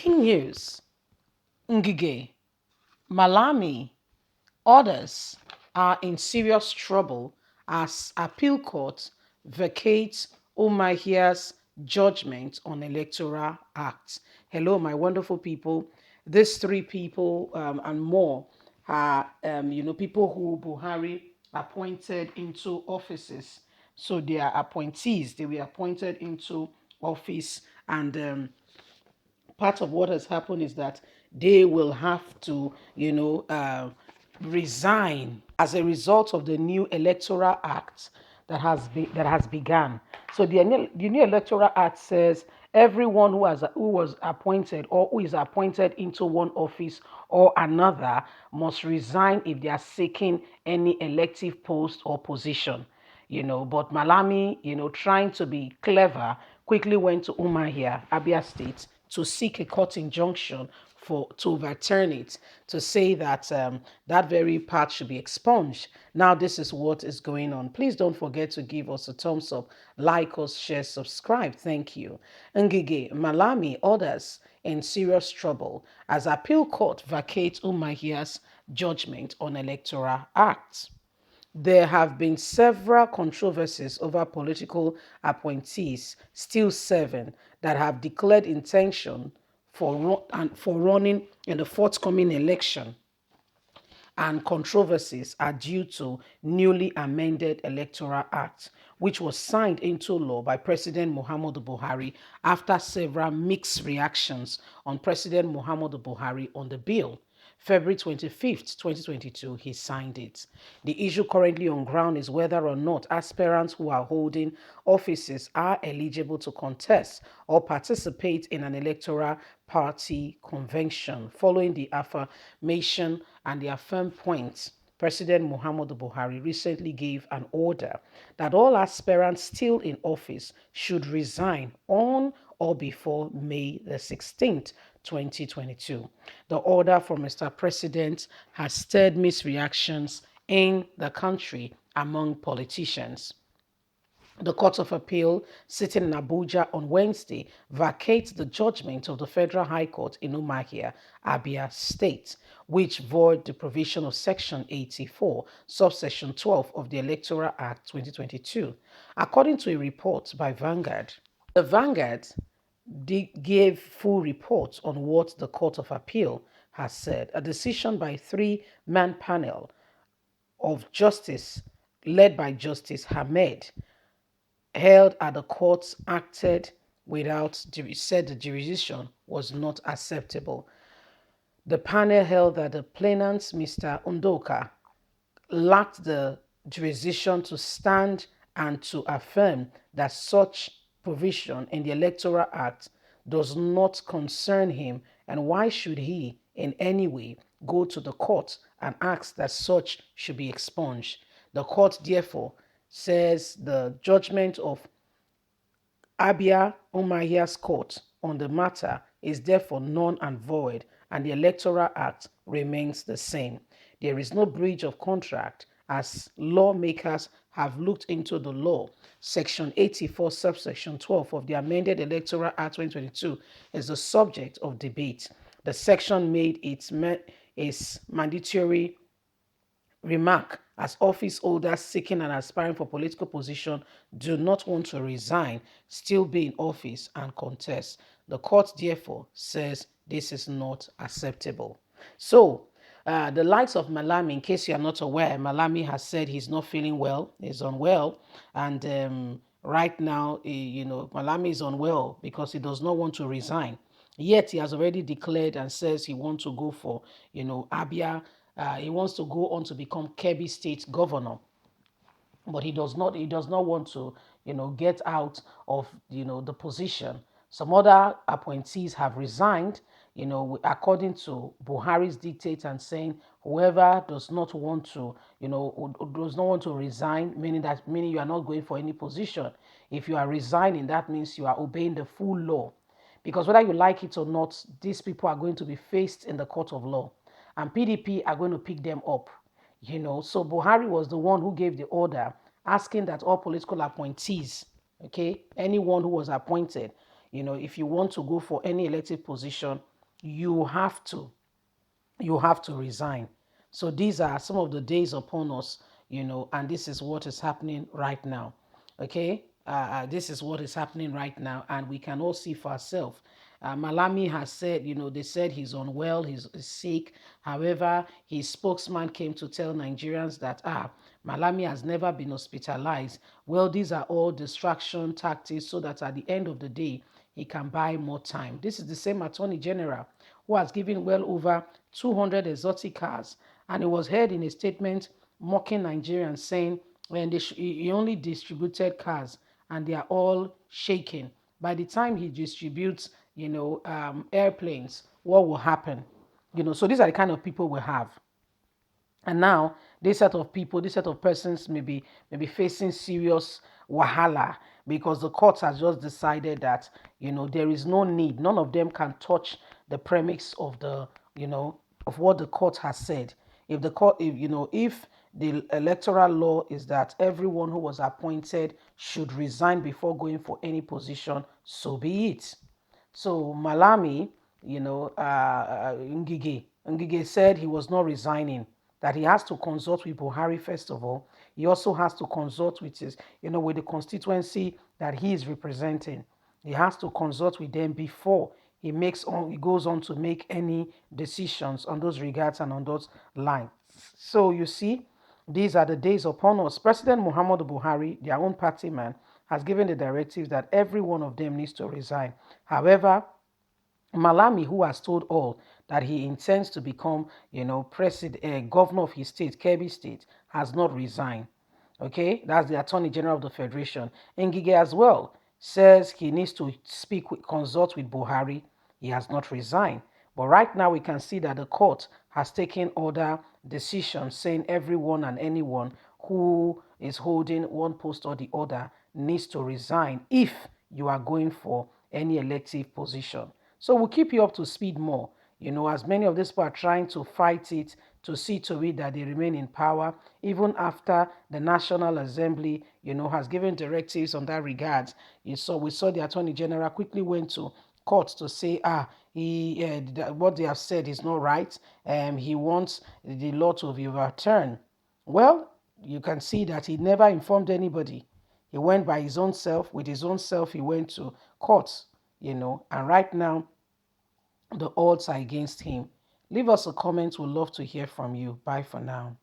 Breaking news. NGIGE, MALAMI, others are in serious trouble as appeal court vacates UMUAHIA's judgment on electoral act. Hello, my wonderful people. These three people and more are, people who Buhari appointed into offices. So they are appointees. They were appointed into office, and part of what has happened is that they will have to, resign as a result of the new electoral act that has begun. So the new electoral act says everyone who was appointed or who is appointed into one office or another must resign if they are seeking any elective post or position. But Malami, trying to be clever, quickly went to Umahia, Abia State, to seek a court injunction to overturn it, to say that that very part should be expunged. Now, this is what is going on. Please don't forget to give us a thumbs up, like us, share, subscribe. Thank you. Ngige, Malami, others in serious trouble as appeal court vacates Umahia's judgment on electoral acts. There have been several controversies over political appointees still serving that have declared intention for running in the forthcoming election, and controversies are due to newly amended electoral act, which was signed into law by President Muhammadu Buhari after several mixed reactions on President Muhammadu Buhari on the bill. February 25th, 2022, he signed it. The issue currently on ground is whether or not aspirants who are holding offices are eligible to contest or participate in an electoral party convention. Following the affirmation and the affirmed points, President Muhammadu Buhari recently gave an order that all aspirants still in office should resign on or before May the 16th, 2022. The order from Mr. President has stirred mixed reactions in the country among politicians. The Court of Appeal, sitting in Abuja on Wednesday, vacates the judgment of the Federal High Court in Umuahia, Abia State, which void the provision of Section 84, subsection 12 of the Electoral Act 2022. According to a report by Vanguard, the Vanguard gave full report on what the Court of Appeal has said. A decision by three-man panel of justice led by Justice Hamed held at the courts acted without, said the jurisdiction was not acceptable. The panel held that the plaintiff, Mr. Undoka, lacked the jurisdiction to stand and to affirm that such provision in the Electoral Act does not concern him, and why should he in any way go to the court and ask that such should be expunged. The court therefore says the judgment of Abia Umahia's court on the matter is therefore null and void, and the Electoral Act remains the same. There is no breach of contract as lawmakers have looked into the law. Section 84, subsection 12 of the amended Electoral Act 2022 is the subject of debate. The section made its mandatory remark as office holders seeking and aspiring for political position do not want to resign, still be in office and contest. The court therefore says this is not acceptable. So, the likes of Malami, in case you are not aware, Malami has said he's not feeling well, he's unwell, and right now, Malami is unwell because he does not want to resign. Yet he has already declared and says he wants to go for, Abia. He wants to go on to become Kebbi State governor, but he does not want to, get out of, the position. Some other appointees have resigned, according to Buhari's dictate, and saying whoever does not want to, does not want to resign, meaning you are not going for any position. If you are resigning, that means you are obeying the full law. Because whether you like it or not, these people are going to be faced in the court of law, and PDP are going to pick them up. So Buhari was the one who gave the order asking that all political appointees, okay, anyone who was appointed, if you want to go for any elective position, you have to you have to resign. So these are some of the days upon us, and this is what is happening right now. Okay, this is what is happening right now, and we can all see for ourselves. Malami has said, they said he's unwell, he's sick. However, his spokesman came to tell Nigerians that Malami has never been hospitalized. Well, these are all distraction tactics so that at the end of the day, he can buy more time. This is the same Attorney General who has given well over 200 exotic cars. And it was heard in a statement mocking Nigerians, saying when he only distributed cars and they are all shaking. By the time he distributes, airplanes, what will happen? So these are the kind of people we have. And now this set of people, this set of persons may be facing serious wahala because the court has just decided that there is no need. None of them can touch the premise of of what the court has said. If the court, if the electoral law is that everyone who was appointed should resign before going for any position, so be it. So Malami, Ngige said he was not resigning, that he has to consult with Buhari first of all. He also has to consult with with the constituency that he is representing. He has to consult with them before he goes on to make any decisions on those regards and on those lines. So you see, these are the days upon us. President Muhammadu Buhari, their own party man, has given the directives that every one of them needs to resign. However, Malami, who has told all that he intends to become, governor of his state, Kebbi State, has not resigned. Okay, that's the Attorney General of the Federation. Ngige as well says he needs to consult with Buhari. He has not resigned. But right now we can see that the court has taken other decisions saying everyone and anyone who is holding one post or the other needs to resign if you are going for any elective position. So we'll keep you up to speed more. As many of these people are trying to fight it, to see to it that they remain in power, even after the National Assembly, has given directives on that regard. We saw the Attorney General quickly went to court to say, what they have said is not right. He wants the law to be overturned. Well, you can see that he never informed anybody. He went by his own self. With his own self, he went to court, and right now, the odds are against him. Leave us a comment. We'd love to hear from you. Bye for now.